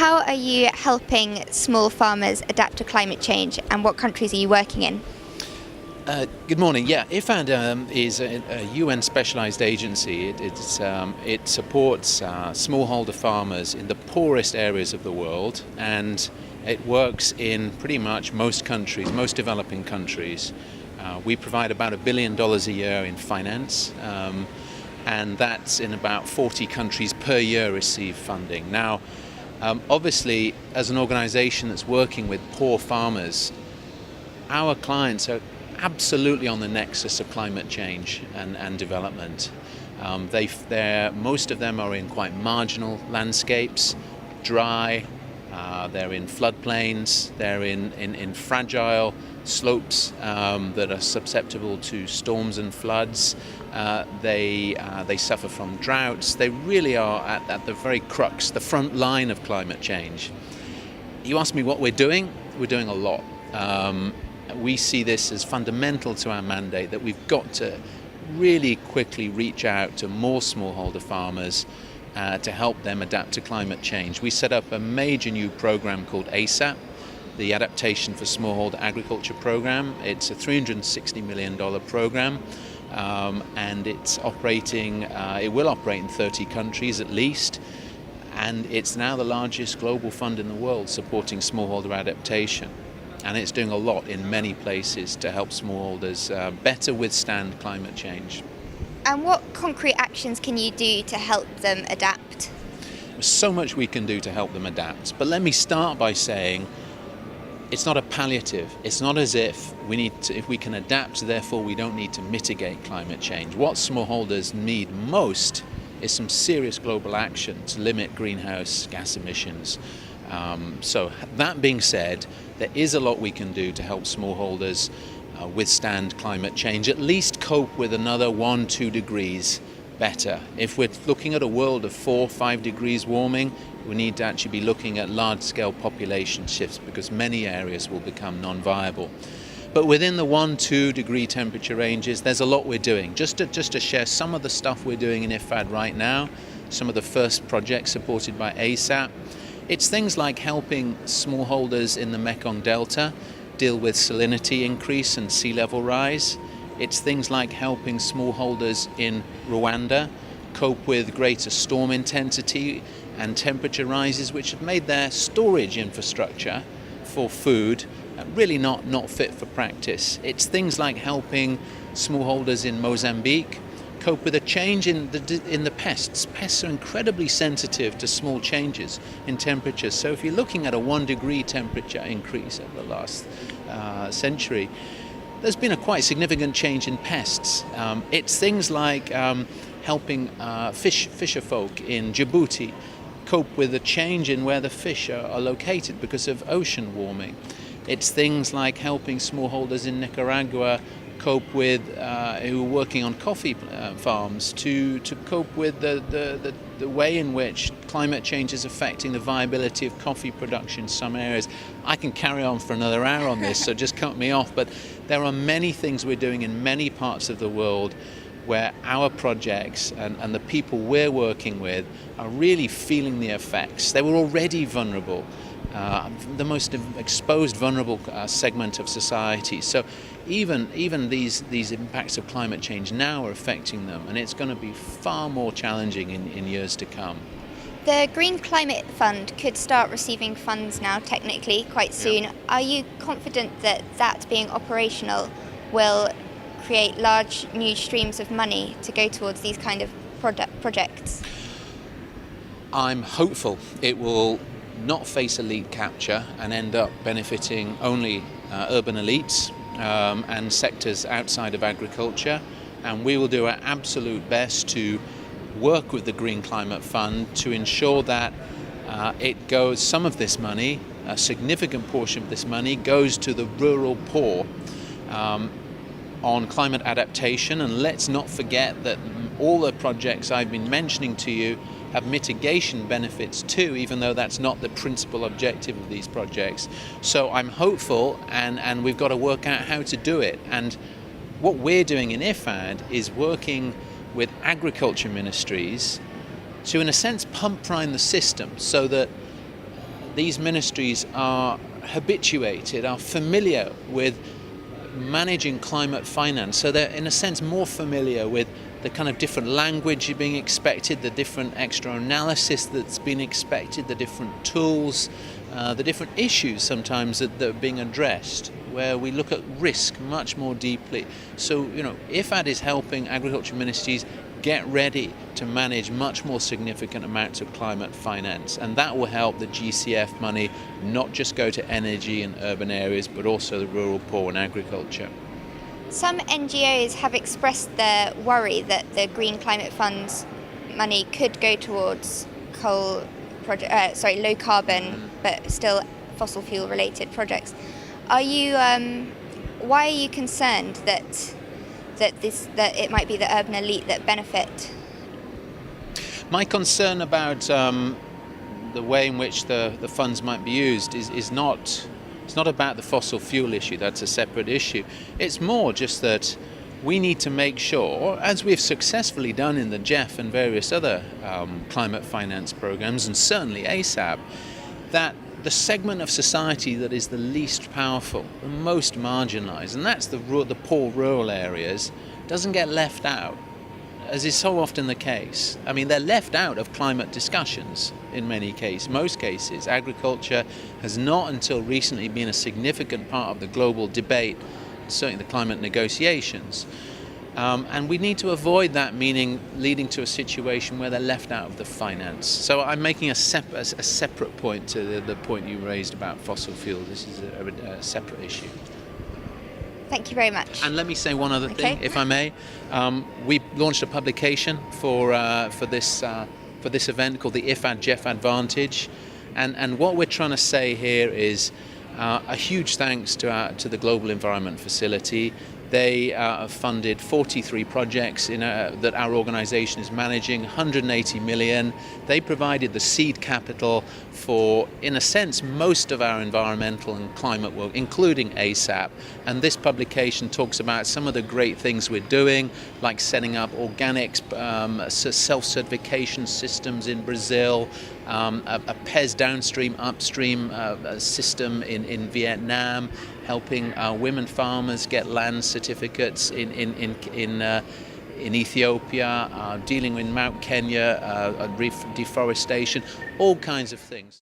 How are you helping small farmers adapt to climate change, and what countries are you working in? Good morning. Yeah, IFAD is a UN specialised agency. It supports smallholder farmers in the poorest areas of the world, and it works in pretty much most countries, most developing countries. We provide about $1 billion a year in finance, and that's in about 40 countries per year receive funding. Now, obviously, as an organisation that's working with poor farmers, our clients are absolutely on the nexus of climate change and development. Most of them are in quite marginal landscapes, dry, they're in floodplains, they're in fragile slopes that are susceptible to storms and floods. They suffer from droughts. They really are at the very crux, the front line of climate change. You ask me what we're doing a lot. We see this as fundamental to our mandate, that we've got to really quickly reach out to more smallholder farmers to help them adapt to climate change. We set up a major new program called ASAP, the Adaptation for Smallholder Agriculture program. It's a $360 million program, and it's operating. It will operate in 30 countries at least, and it's now the largest global fund in the world supporting smallholder adaptation. And it's doing a lot in many places to help smallholders better withstand climate change. And what concrete actions can you do to help them adapt? There's so much we can do to help them adapt. But let me start by saying it's not a palliative. It's not as if if we can adapt, therefore we don't need to mitigate climate change. What smallholders need most is some serious global action to limit greenhouse gas emissions. So that being said, there is a lot we can do to help smallholders withstand climate change, at least cope with another 1-2 degrees better. If we're looking at a world of 4-5 degrees warming, we need to actually be looking at large-scale population shifts, because many areas will become non-viable. But within the 1-2 degree temperature ranges, there's a lot we're doing. Just to share some of the stuff we're doing in IFAD right now, some of the first projects supported by ASAP. It's things like helping smallholders in the Mekong Delta deal with salinity increase and sea level rise. It's things like helping smallholders in Rwanda cope with greater storm intensity and temperature rises, which have made their storage infrastructure for food really not fit for practice. It's things like helping smallholders in Mozambique cope with a change in the pests. Pests are incredibly sensitive to small changes in temperature. So if you're looking at a 1 degree temperature increase over the last century, there's been a quite significant change in pests. It's things like helping fisher folk in Djibouti cope with a change in where the fish are located because of ocean warming. It's things like helping smallholders in Nicaragua cope with, who are working on coffee farms to cope with the way in which climate change is affecting the viability of coffee production in some areas. I can carry on for another hour on this, so just cut me off, but there are many things we're doing in many parts of the world where our projects and the people we're working with are really feeling the effects. They were already vulnerable. The most exposed, vulnerable segment of society. So even these impacts of climate change now are affecting them, and it's going to be far more challenging in years to come. The Green Climate Fund could start receiving funds now, technically, quite soon. Yeah. Are you confident that being operational will create large new streams of money to go towards these kind of projects? I'm hopeful it will not face elite capture and end up benefiting only urban elites and sectors outside of agriculture. And we will do our absolute best to work with the Green Climate Fund to ensure that some of this money, a significant portion of this money, goes to the rural poor on climate adaptation. And let's not forget that all the projects I've been mentioning to you have mitigation benefits too, even though that's not the principal objective of these projects. So I'm hopeful, and we've got to work out how to do it. And what we're doing in IFAD is working with agriculture ministries to, in a sense, pump prime the system so that these ministries are habituated, are familiar with managing climate finance. So they're, in a sense, more familiar with the kind of different language being expected, the different extra analysis that's been expected, the different tools, the different issues sometimes that are being addressed, where we look at risk much more deeply. So, IFAD is helping agriculture ministries get ready to manage much more significant amounts of climate finance, and that will help the GCF money not just go to energy and urban areas, but also the rural poor and agriculture. Some NGOs have expressed their worry that the Green Climate Fund's money could go towards low carbon but still fossil fuel related projects. Why are you concerned that it might be the urban elite that benefit? My concern about the way in which the funds might be used is not about the fossil fuel issue. That's a separate issue. It's more just that we need to make sure, as we've successfully done in the GEF and various other climate finance programs, and certainly ASAP, that the segment of society that is the least powerful, the most marginalised, and that's the poor rural areas, doesn't get left out, as is so often the case. I mean, they're left out of climate discussions in most cases. Agriculture has not until recently been a significant part of the global debate, certainly the climate negotiations. And we need to avoid that, meaning leading to a situation where they're left out of the finance. So I'm making a separate point to the point you raised about fossil fuel. This is a separate issue. Thank you very much. And let me say one other thing, if I may. We launched a publication for this event called the IFAD GEF Advantage, and what we're trying to say here is a huge thanks to the Global Environment Facility. They have funded 43 projects that our organisation is managing, 180 million. They provided the seed capital for, in a sense, most of our environmental and climate work, including ASAP. And this publication talks about some of the great things we're doing, like setting up organic self-certification systems in Brazil, a PES downstream, upstream system in Vietnam, helping women farmers get land certificates in Ethiopia, dealing with Mount Kenya, deforestation, all kinds of things.